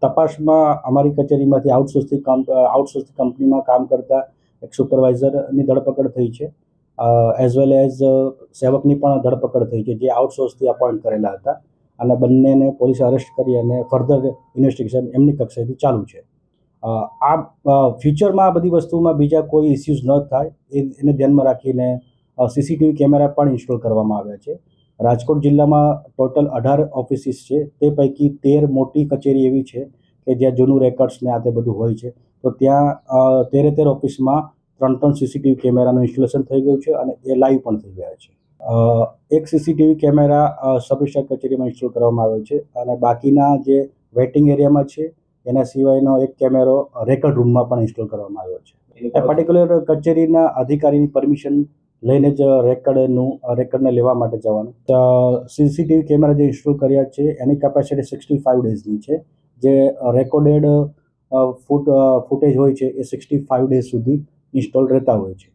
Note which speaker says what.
Speaker 1: તપાસમાં અમારી કચેરીમાંથી આઉટસોર્સિંગ કંપનીમાં કામ કરતા એક સુપરવાઇઝરની ધરપકડ થઈ છે, એઝ વેલ એઝ સેવકની પણ ધરપકડ થઈ છે, જે આઉટસોર્સથી અપોઇન્ટ કરેલા હતા, અને બંનેને પોલીસે અરેસ્ટ કરી અને ફર્ધર ઇન્વેસ્ટિગેશન એમની કક્ષાએથી ચાલુ છે. આ ફ્યુચરમાં આ બધી વસ્તુમાં બીજા કોઈ ઇસ્યુઝ ન થાય એને ધ્યાનમાં રાખીને સીસીટીવી કેમેરા પણ ઇન્સ્ટોલ કરવામાં આવ્યા છે. રાજકોટ જિલ્લામાં ટોટલ 18 ઓફિસીસ છે, તે પૈકી 13 મોટી કચેરી એવી છે કે જ્યાં જૂનું રેકર્ડ્સ ને આ તે બધું હોય છે. તો ત્યાં 13 ઓફિસમાં 3 સીસીટીવી કેમેરાનું ઇન્સ્ટોલેશન થઈ ગયું છે અને એ લાઈવ પણ થઈ ગયા છે. એક સીસીટીવી કેમેરા સબ ડિસ્ટ્રિક્ટ કચેરીમાં ઇન્સ્ટોલ કરવામાં આવ્યો છે અને બાકીના જે વેઇટિંગ એરિયામાં છે એના સિવાયનો એક કેમેરો રેકર્ડ રૂમમાં પણ ઇન્સ્ટોલ કરવામાં આવ્યો છે. એ પર્ટિક્યુલર કચેરીના અધિકારીની પરમિશન લઈને જ રેકર્ડને લેવા માટે જવાનું. સીસીટીવી કેમેરા જે ઇન્સ્ટોલ કર્યા છે એની કેપેસિટી 65 ડેઝની છે, જે રેકોર્ડેડ ફૂટેજ હોય છે એ 65 ડેઝ સુધી ઇન્સ્ટોલ રહેતા હોય છે.